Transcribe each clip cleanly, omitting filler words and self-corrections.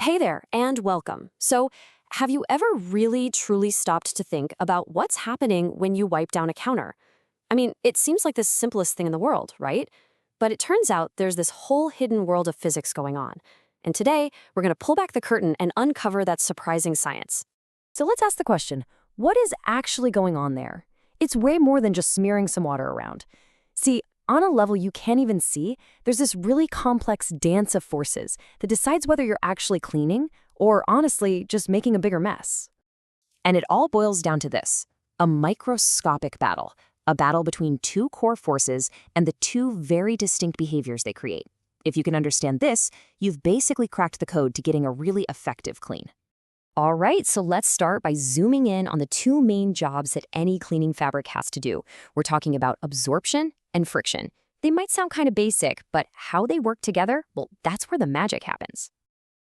Hey there, and welcome. So, have you ever really truly stopped to think about what's happening when you wipe down a counter? I mean, it seems like the simplest thing in the world, right? But it turns out there's this whole hidden world of physics going on. And today, we're going to pull back the curtain and uncover that surprising science. So let's ask the question, what is actually going on there? It's way more than just smearing some water around. See, on a level you can't even see, there's this really complex dance of forces that decides whether you're actually cleaning or, honestly, just making a bigger mess. And it all boils down to this, a microscopic battle, a battle between two core forces and the two very distinct behaviors they create. If you can understand this, you've basically cracked the code to getting a really effective clean. All right, so let's start by zooming in on the two main jobs that any cleaning fabric has to do. We're talking about absorption and friction. They might sound kind of basic, but how they work together, well, that's where the magic happens.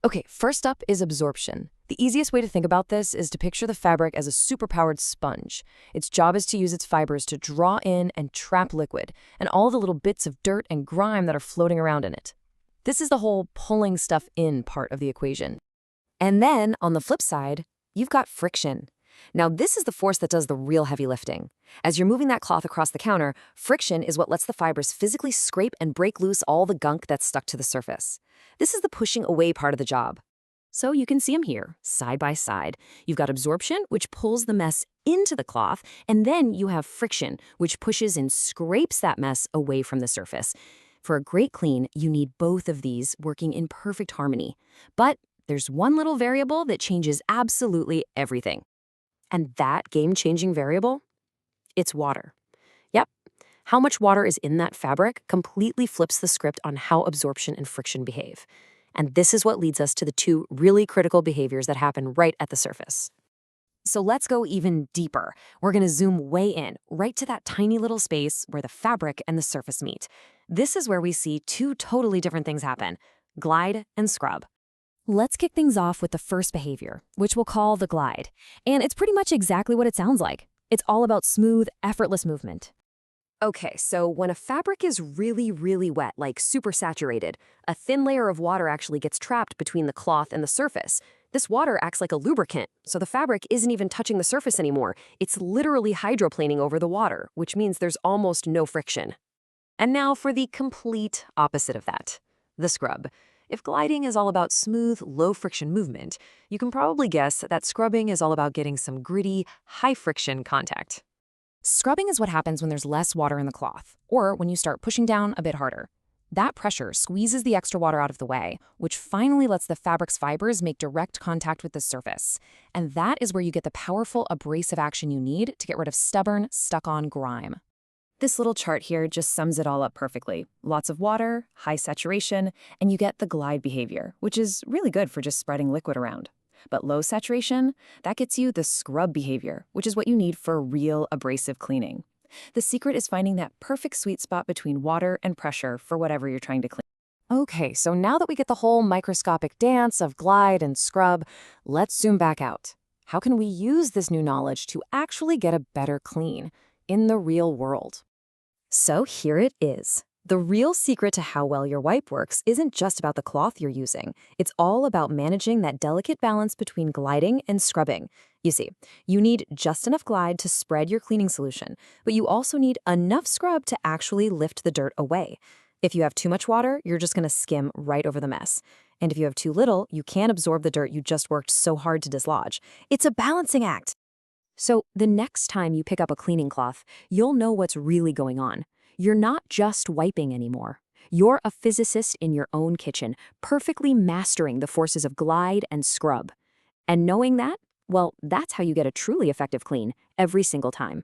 Okay, first up is absorption. The easiest way to think about this is to picture the fabric as a superpowered sponge. Its job is to use its fibers to draw in and trap liquid, and all the little bits of dirt and grime that are floating around in it. This is the whole pulling stuff in part of the equation. And then, on the flip side, you've got friction. Now, this is the force that does the real heavy lifting. As you're moving that cloth across the counter, friction is what lets the fibers physically scrape and break loose all the gunk that's stuck to the surface. This is the pushing away part of the job. So you can see them here, side by side. You've got absorption, which pulls the mess into the cloth, and then you have friction, which pushes and scrapes that mess away from the surface. For a great clean, you need both of these working in perfect harmony. But there's one little variable that changes absolutely everything. And that game-changing variable? It's water. Yep. How much water is in that fabric completely flips the script on how absorption and friction behave. And this is what leads us to the two really critical behaviors that happen right at the surface. So let's go even deeper. We're going to zoom way in, right to that tiny little space where the fabric and the surface meet. This is where we see two totally different things happen: glide and scrub. Let's kick things off with the first behavior, which we'll call the glide. And it's pretty much exactly what it sounds like. It's all about smooth, effortless movement. Okay, so when a fabric is really, really wet, like super saturated, a thin layer of water actually gets trapped between the cloth and the surface. This water acts like a lubricant, so the fabric isn't even touching the surface anymore. It's literally hydroplaning over the water, which means there's almost no friction. And now for the complete opposite of that, the scrub. If gliding is all about smooth, low-friction movement, you can probably guess that scrubbing is all about getting some gritty, high-friction contact. Scrubbing is what happens when there's less water in the cloth, or when you start pushing down a bit harder. That pressure squeezes the extra water out of the way, which finally lets the fabric's fibers make direct contact with the surface. And that is where you get the powerful abrasive action you need to get rid of stubborn, stuck-on grime. This little chart here just sums it all up perfectly. Lots of water, high saturation, and you get the glide behavior, which is really good for just spreading liquid around. But low saturation, that gets you the scrub behavior, which is what you need for real abrasive cleaning. The secret is finding that perfect sweet spot between water and pressure for whatever you're trying to clean. Okay, so now that we get the whole microscopic dance of glide and scrub, let's zoom back out. How can we use this new knowledge to actually get a better clean in the real world? So here it is. The real secret to how well your wipe works isn't just about the cloth you're using. It's all about managing that delicate balance between gliding and scrubbing. You see, you need just enough glide to spread your cleaning solution, but you also need enough scrub to actually lift the dirt away. If you have too much water, you're just going to skim right over the mess. And if you have too little, you can't absorb the dirt you just worked so hard to dislodge. It's a balancing act. So the next time you pick up a cleaning cloth, you'll know what's really going on. You're not just wiping anymore. You're a physicist in your own kitchen, perfectly mastering the forces of glide and scrub. And knowing that, well, that's how you get a truly effective clean every single time.